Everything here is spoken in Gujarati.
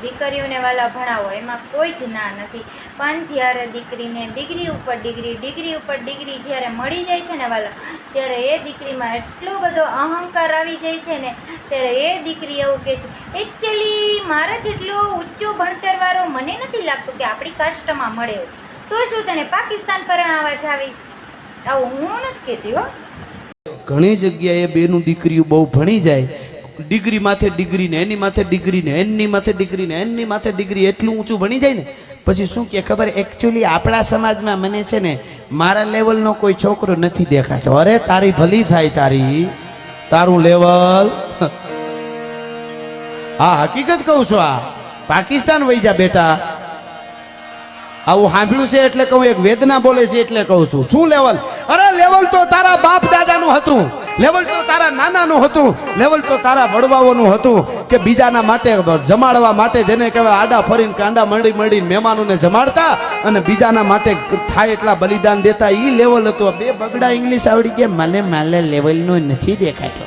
દીકરીઓને વાલા ભણાવો એમાં કોઈ જ ના નથી, પણ જ્યારે દીકરીને ડિગ્રી ઉપર ડિગ્રી જ્યારે મળી જાય છે ને વાલા, ત્યારે એ દીકરીમાં એટલો બધો અહંકાર આવી જાય છે ને, ત્યારે એ દીકરી એવું કહે છે, એકચ્યુઅલી મારા જેટલો ઊંચો ભણતરવાળો મને નથી લાગતું કે આપણી કાસ્ટમાં મળે એવું, તો શું તને પાકિસ્તાન પરણાવવા જાવી? આવું હું નથી કહેતી હો. ઘણી જગ્યાએ બેનું દીકરીઓ બહુ ભણી જાય, ડિગ્રી માથે ડિગ્રી ને એની માથે ડિગ્રી ને એની માથે ડિગ્રી ને એની માથે ડિગ્રી, એટલું ઊંચું ભણી જાય ને પછી શું કે ખબર, એકચ્યુઅલી આપણા સમાજમાં મને છે ને મારા લેવલનો કોઈ છોકરો નથી દેખાતો. અરે તારી ભલી થાય, તારું લેવલ. હા હકીકત કહું છું, આ પાકિસ્તાન વહી જા બેટા. આવું સાંભળ્યું છે એટલે કહું, એક વેદના બોલે છે એટલે કહું છું. શું લેવલ? અરે લેવલ તો તારા બાપ દાદાનું હતું, લેવલ તો તારા નાનાનું હતું, લેવલ તો તારા વડવાઓનું હતું કે બીજાના માટે જમાડવા માટે, જેને કહેવાય આડા ફરીને કાંડા મળી મહેમાનોને જમાડતા અને બીજાના માટે થાય એટલા બલિદાન દેતા, એ લેવલ હતું. બે બગડા ઇંગ્લિશ આવડી ગયા, મને માલે લેવલનો નથી દેખાતો.